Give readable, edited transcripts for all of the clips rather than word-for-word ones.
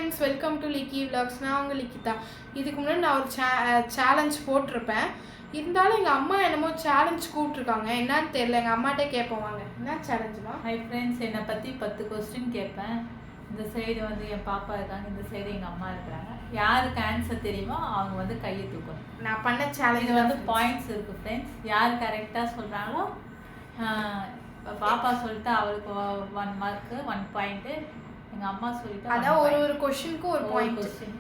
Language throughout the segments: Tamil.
Friends, welcome to Leakey vlogs. நான் உங்கள் லிக்கிதா. இதுக்கு முன்னாடி நான் ஒரு சேலஞ்ச் போட்டிருப்பேன். இருந்தாலும் எங்கள் அம்மா என்னமோ சேலஞ்ச் கூப்பிட்ருக்காங்க. என்னன்னு தெரியல. எங்கள் அம்மாட்டே கேட்போம் வாங்க. என்ன சேலஞ்சுமா? ஹை ஃப்ரெண்ட்ஸ், என்னை பற்றி 10 கொஸ்டின் கேட்பேன். இந்த சைடு வந்து என் பாப்பா இருக்காங்க, இந்த சைடு எங்கள் அம்மா இருக்கிறாங்க. யாருக்கு ஆன்சர் தெரியுமோ அவங்க வந்து கையை தூக்கணும். நான் பண்ண சேலஞ்ச் வந்து பாயிண்ட்ஸ் இருக்குது ஃப்ரெண்ட்ஸ். யார் கரெக்டாக சொல்கிறாங்களோ, பாப்பா சொல்லிட்டு அவளுக்கு 1 மார்க்கு 1 பாயிண்ட்டு, எங்கள் அம்மா சொல்லிட்டு அதான் ஒரு கொஸ்டினுக்கு ஒரு பாயிண்ட். கொஸ்டின்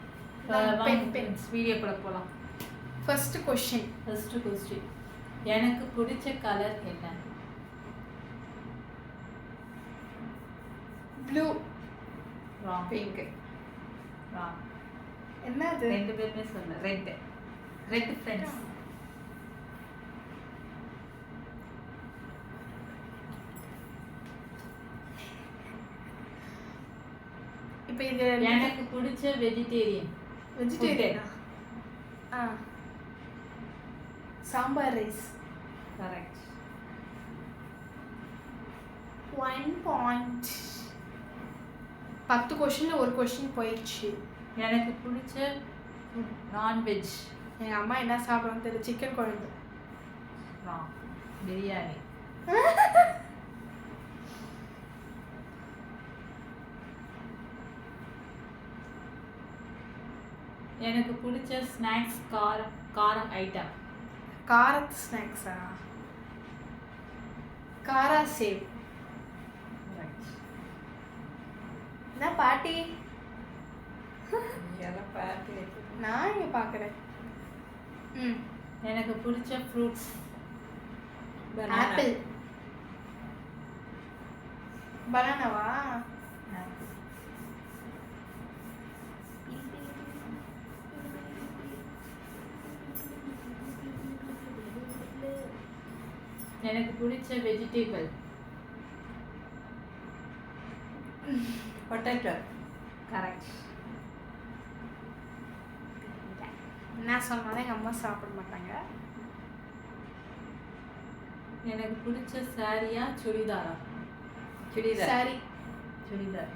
வீடியோக்குள்ள போகலாம். First question. எனக்கு பிடிச்ச கலர் என்ன? ப்ளூ. ராங். பிங்க். ராங். என்னது? ரெண்டு பேருமே சொல்ல. Red friends. இப்போ இது எனக்கு பிடிச்ச வெஜிடேரியனா? சாம்பார் ரைஸ். கரெக்ட். 1 பாயிண்ட். 10 கொஸ்டின்ல ஒரு கொஸ்டின் போயிடுச்சு. எனக்கு பிடிச்ச நான்வெஜ். எங்கள் அம்மா என்ன சாப்பிட்றான்னு தெரியல. சிக்கன் குழம்பு. ராங். பிரியாணி. எனக்கு பிடிச்ச ஸ்நாக்ஸ் காரம் ஐட்டம். காரத்து ஸ்நாக்ஸா? காரா சேவ். என்ன பாட்டி? நான் இங்கே பார்க்குறேன். எனக்கு பிடிச்ச ஃப்ரூட்ஸ். ஆப்பிள். பனானாவா? எனக்கு பிடிச்ச வெஜிடபிள். பொட்டேட்டோ. கரெக்ட். என்ன சொன்னாலும் எங்கள் அம்மா சாப்பிட மாட்டாங்க. எனக்கு பிடிச்ச சாரியா சுடிதாரா? சாரி. சுடிதார்.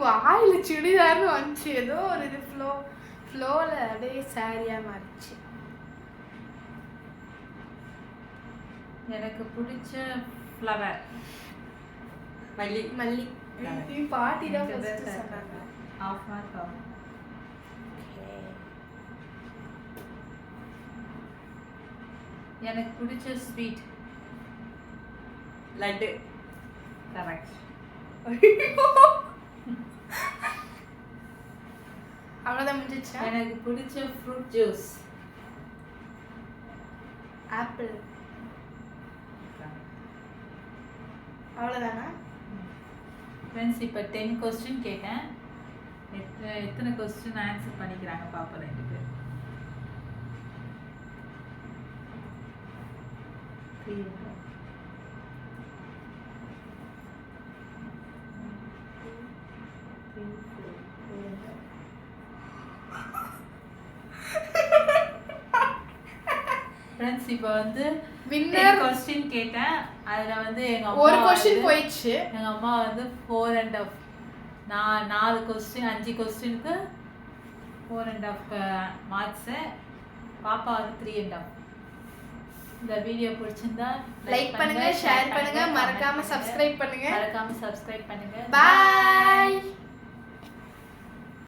வாயில் சுடிதார்னு வந்துச்சு. ஏதோ ஒரு இது ஃப்ளோவில் அப்படியே சாரியாக மாறிச்சு. எனக்கு பிடிச்ச ஃப்ளவர். மல்லி. பாட்டி தான் சொன்னாங்க. ஆஃப் மார்க் ஆகும். எனக்கு பிடிச்ச ஸ்வீட். லட்டு. கரெக்ட். அவ்வளோதான் முடிஞ்சிச்சா? எனக்கு பிடிச்ச ஃப்ரூட் ஜூஸ். ஆப்பிள். அவ்வளோதானா? ஃப்ரெண்ட்ஸ், இப்போ 10 கொஸ்டின் கேட்டேன். எத்தனை கொஸ்டின் ஆன்சர் பண்ணிக்கிறாங்க பார்ப்போம். 2 பேர். 3. ஃப்ரெண்ட்ஸ், இப்போ வந்து வின்னர் கொஸ்டின் கேட்டேன். அதில் வந்து எங்கள் அம்மா ஒரு கொஸ்டின் போயிடுச்சு. எங்கள் அம்மா வந்து 4.5. நான் 4 கொஸ்டின் 5 கொஸ்டினுக்கு 4.5 மார்க்ஸு. பாப்பா வந்து 3.5. இந்த வீடியோ பிடிச்சிருந்தா லைக் பண்ணுங்க, ஷேர் பண்ணுங்க, மறக்காம சப்ஸ்கிரைப் பண்ணுங்க. பண்ணுங்க. பாய்.